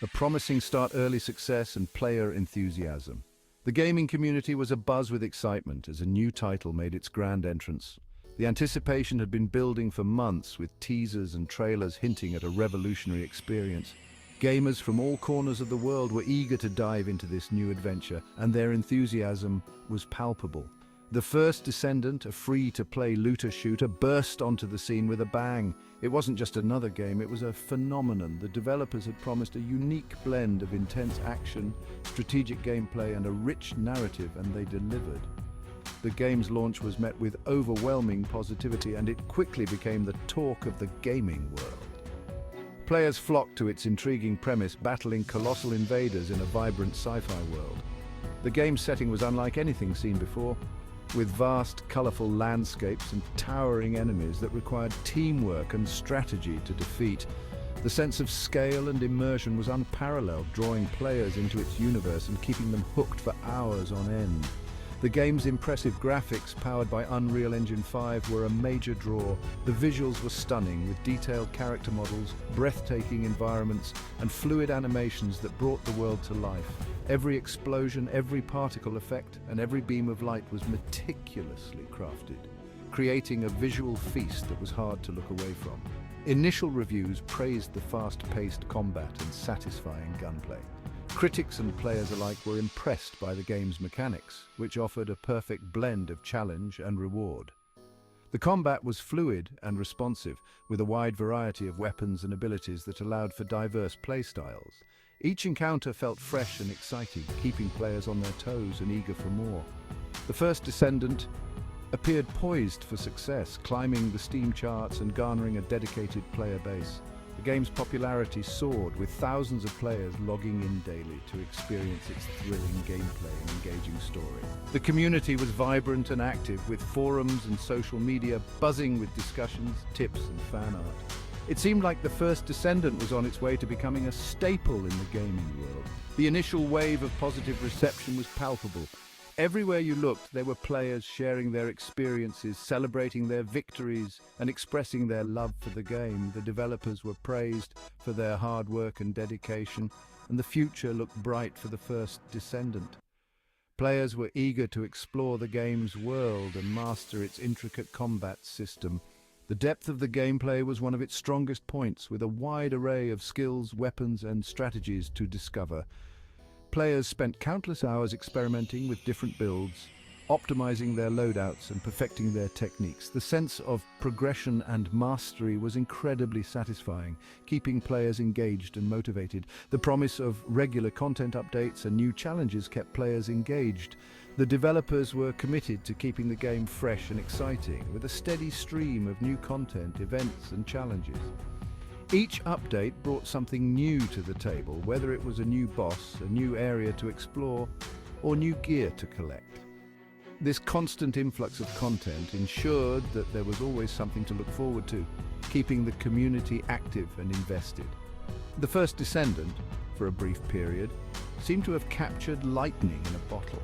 A promising start, early success, and player enthusiasm. The gaming community was abuzz with excitement as a new title made its grand entrance. The anticipation had been building for months, with teasers and trailers hinting at a revolutionary experience. Gamers from all corners of the world were eager to dive into this new adventure, and their enthusiasm was palpable. The first Descendant, a free-to-play looter-shooter, burst onto the scene with a bang. It wasn't just another game, it was a phenomenon. The developers had promised a unique blend of intense action, strategic gameplay, and a rich narrative, and they delivered. The game's launch was met with overwhelming positivity, and it quickly became the talk of the gaming world. Players flocked to its intriguing premise, battling colossal invaders in a vibrant sci-fi world. The game's setting was unlike anything seen before, with vast, colorful landscapes and towering enemies that required teamwork and strategy to defeat. The sense of scale and immersion was unparalleled, drawing players into its universe and keeping them hooked for hours on end. The game's impressive graphics, powered by Unreal Engine 5, were a major draw. The visuals were stunning, with detailed character models, breathtaking environments, and fluid animations that brought the world to life. Every explosion, every particle effect, and every beam of light was meticulously crafted, creating a visual feast that was hard to look away from. Initial reviews praised the fast-paced combat and satisfying gunplay. Critics and players alike were impressed by the game's mechanics, which offered a perfect blend of challenge and reward. The combat was fluid and responsive, with a wide variety of weapons and abilities that allowed for diverse playstyles. Each encounter felt fresh and exciting, keeping players on their toes and eager for more. The first Descendant appeared poised for success, climbing the Steam charts and garnering a dedicated player base. The game's popularity soared, with thousands of players logging in daily to experience its thrilling gameplay and engaging story. The community was vibrant and active, with forums and social media buzzing with discussions, tips, and fan art. It seemed like the first Descendant was on its way to becoming a staple in the gaming world. The initial wave of positive reception was palpable. Everywhere you looked, there were players sharing their experiences, celebrating their victories, and expressing their love for the game. The developers were praised for their hard work and dedication, and the future looked bright for the first Descendant. Players were eager to explore the game's world and master its intricate combat system. The depth of the gameplay was one of its strongest points, with a wide array of skills, weapons, and strategies to discover. Players spent countless hours experimenting with different builds, optimizing their loadouts and perfecting their techniques. The sense of progression and mastery was incredibly satisfying, keeping players engaged and motivated. The promise of regular content updates and new challenges kept players engaged. The developers were committed to keeping the game fresh and exciting, with a steady stream of new content, events, and challenges. Each update brought something new to the table, whether it was a new boss, a new area to explore, or new gear to collect. This constant influx of content ensured that there was always something to look forward to, keeping the community active and invested. The first Descendant, for a brief period, seemed to have captured lightning in a bottle.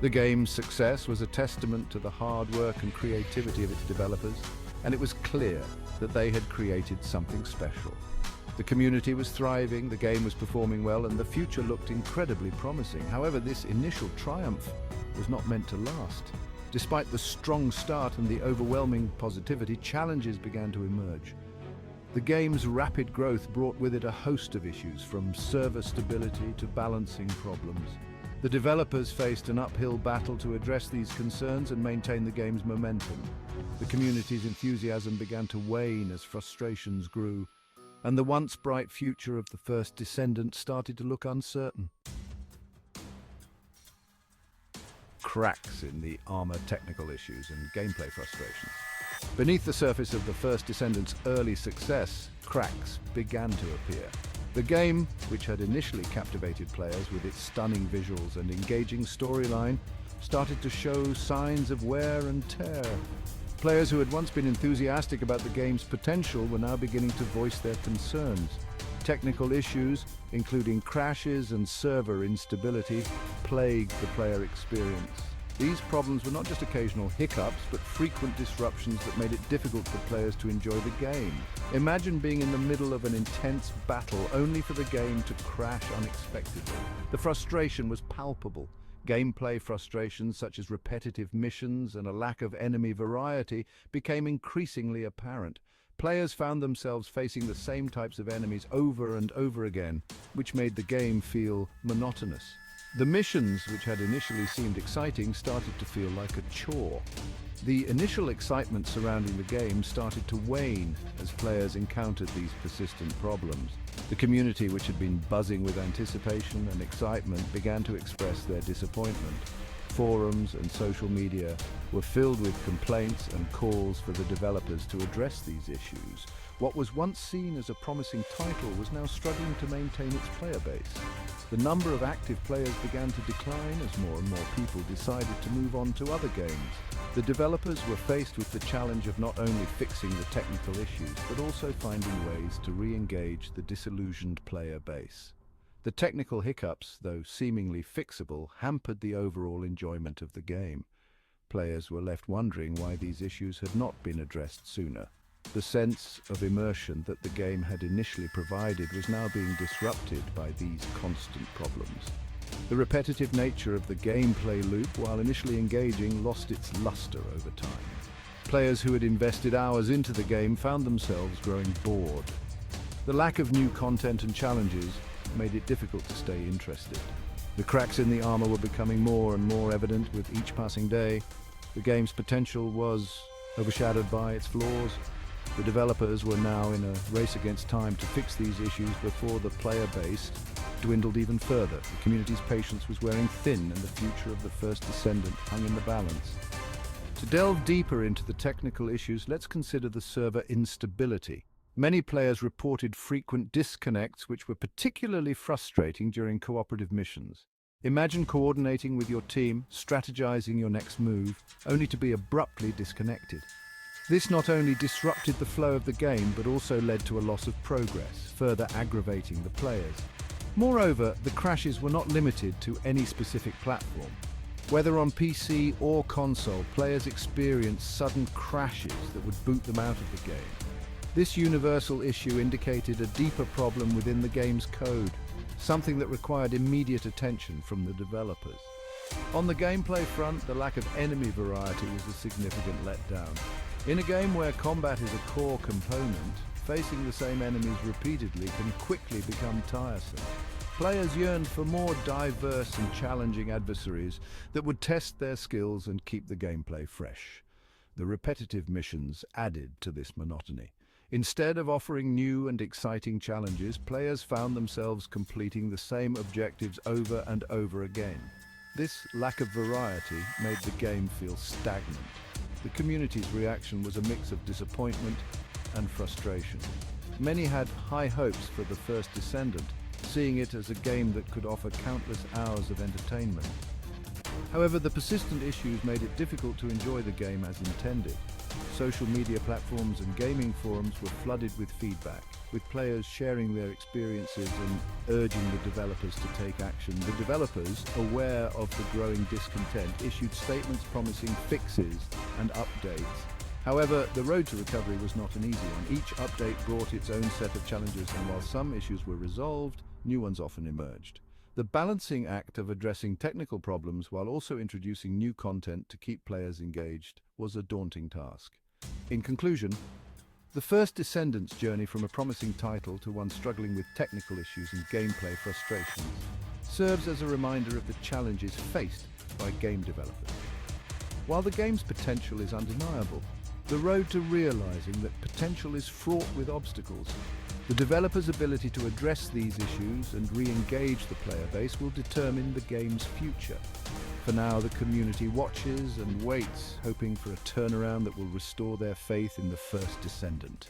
The game's success was a testament to the hard work and creativity of its developers, and it was clear that they had created something special. The community was thriving, the game was performing well, and the future looked incredibly promising. However, this initial triumph was not meant to last. Despite the strong start and the overwhelming positivity, challenges began to emerge. The game's rapid growth brought with it a host of issues, from server stability to balancing problems. The developers faced an uphill battle to address these concerns and maintain the game's momentum. The community's enthusiasm began to wane as frustrations grew, and the once bright future of the first Descendant started to look uncertain. Cracks in the armor, technical issues, and gameplay frustrations. Beneath the surface of the first Descendant's early success, cracks began to appear. The game, which had initially captivated players with its stunning visuals and engaging storyline, started to show signs of wear and tear. Players who had once been enthusiastic about the game's potential were now beginning to voice their concerns. Technical issues, including crashes and server instability, plagued the player experience. These problems were not just occasional hiccups, but frequent disruptions that made it difficult for players to enjoy the game. Imagine being in the middle of an intense battle only for the game to crash unexpectedly. The frustration was palpable. Gameplay frustrations such as repetitive missions and a lack of enemy variety became increasingly apparent. Players found themselves facing the same types of enemies over and over again, which made the game feel monotonous. The missions, which had initially seemed exciting, started to feel like a chore. The initial excitement surrounding the game started to wane as players encountered these persistent problems. The community, which had been buzzing with anticipation and excitement, began to express their disappointment. Forums and social media were filled with complaints and calls for the developers to address these issues. What was once seen as a promising title was now struggling to maintain its player base. The number of active players began to decline as more and more people decided to move on to other games. The developers were faced with the challenge of not only fixing the technical issues, but also finding ways to re-engage the disillusioned player base. The technical hiccups, though seemingly fixable, hampered the overall enjoyment of the game. Players were left wondering why these issues had not been addressed sooner. The sense of immersion that the game had initially provided was now being disrupted by these constant problems. The repetitive nature of the gameplay loop, while initially engaging, lost its luster over time. Players who had invested hours into the game found themselves growing bored. The lack of new content and challenges made it difficult to stay interested. The cracks in the armor were becoming more and more evident with each passing day. The game's potential was overshadowed by its flaws. The developers were now in a race against time to fix these issues before the player base dwindled even further. The community's patience was wearing thin, and the future of the first Descendant hung in the balance. To delve deeper into the technical issues, let's consider the server instability. Many players reported frequent disconnects, which were particularly frustrating during cooperative missions. Imagine coordinating with your team, strategizing your next move, only to be abruptly disconnected. This not only disrupted the flow of the game, but also led to a loss of progress, further aggravating the players. Moreover, the crashes were not limited to any specific platform. Whether on PC or console, players experienced sudden crashes that would boot them out of the game. This universal issue indicated a deeper problem within the game's code, something that required immediate attention from the developers. On the gameplay front, the lack of enemy variety was a significant letdown. In a game where combat is a core component, facing the same enemies repeatedly can quickly become tiresome. Players yearned for more diverse and challenging adversaries that would test their skills and keep the gameplay fresh. The repetitive missions added to this monotony. Instead of offering new and exciting challenges, players found themselves completing the same objectives over and over again. This lack of variety made the game feel stagnant. The community's reaction was a mix of disappointment and frustration. Many had high hopes for the first Descendant, seeing it as a game that could offer countless hours of entertainment. However, the persistent issues made it difficult to enjoy the game as intended. Social media platforms and gaming forums were flooded with feedback, with players sharing their experiences and urging the developers to take action. The developers, aware of the growing discontent, issued statements promising fixes and updates. However, the road to recovery was not an easy one. Each update brought its own set of challenges, and while some issues were resolved, new ones often emerged. The balancing act of addressing technical problems while also introducing new content to keep players engaged was a daunting task. In conclusion, the first Descendant's journey from a promising title to one struggling with technical issues and gameplay frustrations serves as a reminder of the challenges faced by game developers. While the game's potential is undeniable, the road to realizing that potential is fraught with obstacles. The developer's ability to address these issues and re-engage the player base will determine the game's future. For now, the community watches and waits, hoping for a turnaround that will restore their faith in the first Descendant.